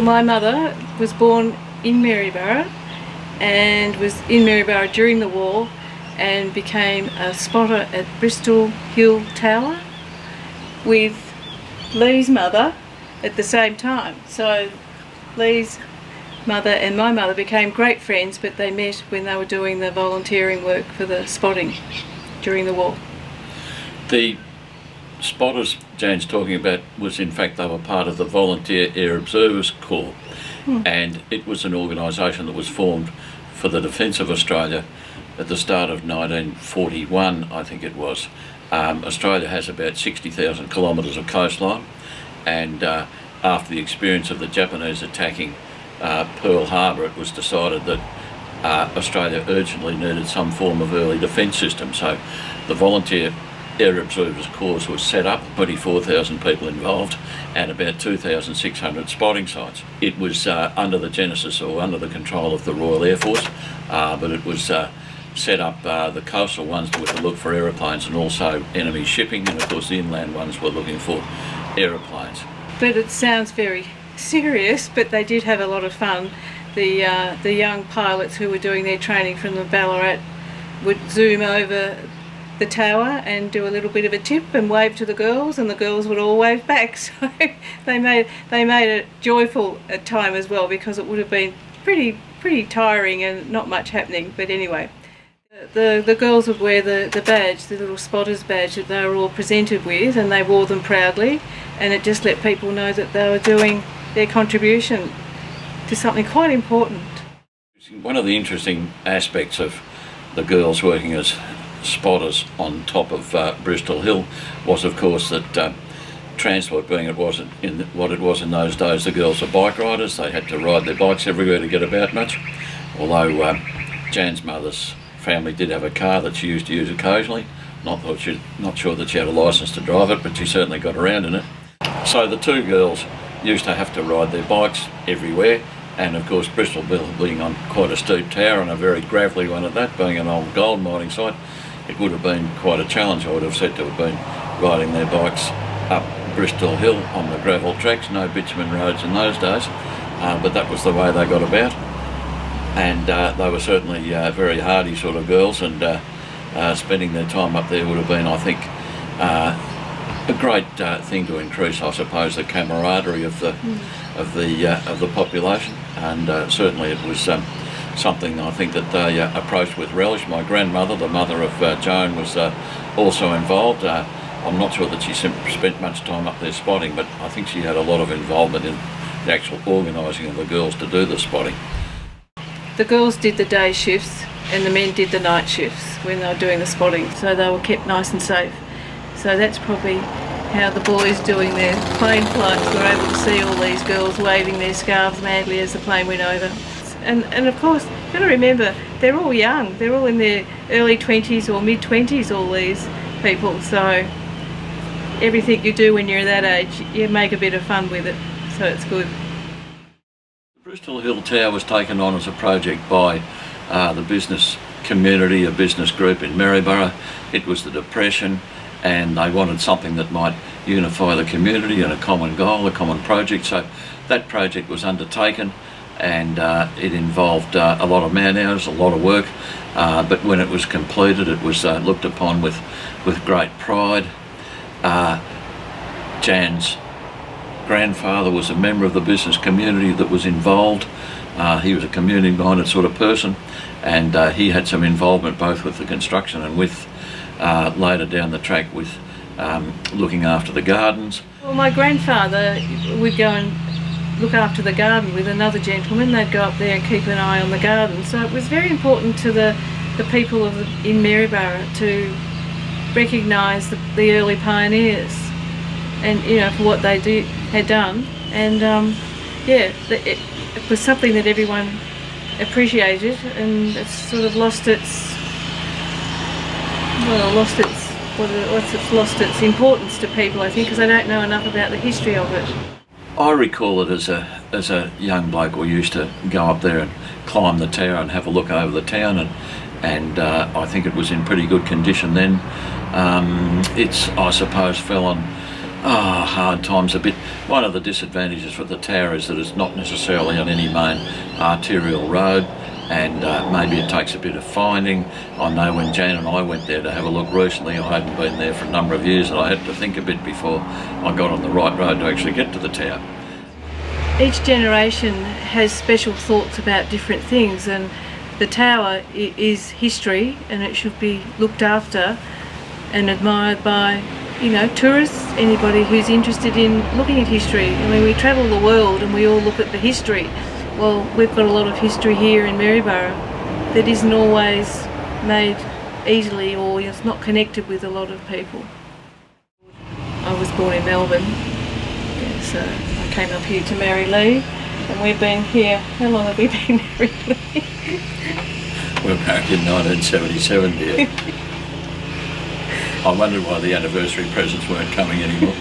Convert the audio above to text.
Well, my mother was born in Maryborough and was in Maryborough during the war and became a spotter at Bristol Hill Tower with Leigh's mother at the same time. So Leigh's mother and my mother became great friends, but they met when they were doing the volunteering work for the spotting during the war. The spotters Jan's talking about was, in fact, they were part of the Volunteer Air Observers Corps, and it was an organisation that was formed for the defence of Australia at the start of 1941, I think it was. Australia has about 60,000 kilometres of coastline, and after the experience of the Japanese attacking Pearl Harbor, it was decided that Australia urgently needed some form of early defence system. So the Volunteer Air Observers Corps was set up, 24,000 people involved and about 2,600 spotting sites. It was under the genesis or under the control of the Royal Air Force, but it was set up, the coastal ones were to look for aeroplanes and also enemy shipping, and of course the inland ones were looking for aeroplanes. But it sounds very serious, but they did have a lot of fun. The young pilots who were doing their training from the Ballarat would zoom over the tower and do a little bit of a tip and wave to the girls, and the girls would all wave back. So they made it joyful at time as well, because it would have been pretty tiring and not much happening. But anyway, the girls would wear the badge, the little spotter's badge that they were all presented with, and they wore them proudly, and it just let people know that they were doing their contribution to something quite important. One of the interesting aspects of the girls working as spotters on top of Bristol Hill was, of course, that transport being what it was in those days, the girls were bike riders. They had to ride their bikes everywhere to get about much, although Jan's mother's family did have a car that she used to use occasionally. Not sure that she had a licence to drive it, but she certainly got around in it. So the two girls used to have to ride their bikes everywhere, and of course Bristol being on quite a steep tower and a very gravelly one at that, being an old gold mining site, it would have been quite a challenge, I would have said, to have been riding their bikes up Bristol Hill on the gravel tracks. No bitumen roads in those days, but that was the way they got about, and they were certainly very hardy sort of girls, and spending their time up there would have been, I think, a great thing to increase, I suppose, the camaraderie of the population, and certainly it was something I think that they approached with relish. My grandmother, the mother of Joan, was also involved. I'm not sure that she spent much time up there spotting, but I think she had a lot of involvement in the actual organising of the girls to do the spotting. The girls did the day shifts and the men did the night shifts when they were doing the spotting, so they were kept nice and safe. So that's probably how the boys doing their plane flights were able to see all these girls waving their scarves madly as the plane went over. And of course, you've got to remember, they're all young. They're all in their early 20s or mid-20s, all these people. So everything you do when you're that age, you make a bit of fun with it. So it's good. The Bristol Hill Tower was taken on as a project by the business community, a business group in Maryborough. It was the Depression, and they wanted something that might unify the community and a common goal, a common project. So that project was undertaken, and it involved a lot of man hours, a lot of work, but when it was completed it was looked upon with great pride. Jan's grandfather was a member of the business community that was involved. He was a community-minded sort of person, and he had some involvement both with the construction and with later down the track with looking after the gardens. Well, my grandfather would go and look after the garden with another gentleman. They'd go up there and keep an eye on the garden. So it was very important to the people in Maryborough to recognise the early pioneers, and for what they had done. And it was something that everyone appreciated, and it's sort of lost its importance to people, I think, because they don't know enough about the history of it. I recall it as a young bloke. We used to go up there and climb the tower and have a look over the town, and I think it was in pretty good condition then. It's, I suppose, fell on Hard times a bit. One of the disadvantages with the tower is that it's not necessarily on any main arterial road, and maybe it takes a bit of finding. I know when Jan and I went there to have a look recently, I hadn't been there for a number of years, and I had to think a bit before I got on the right road to actually get to the tower. Each generation has special thoughts about different things, and the tower is history, and it should be looked after and admired by, you know, tourists, anybody who's interested in looking at history. I mean, we travel the world and we all look at the history. Well, we've got a lot of history here in Maryborough that isn't always made easily, or it's not connected with a lot of people. I was born in Melbourne, so I came up here to marry Leigh, and we've been here, how long have we been married, Leigh? We were married in 1977, dear. I wondered why the anniversary presents weren't coming anymore.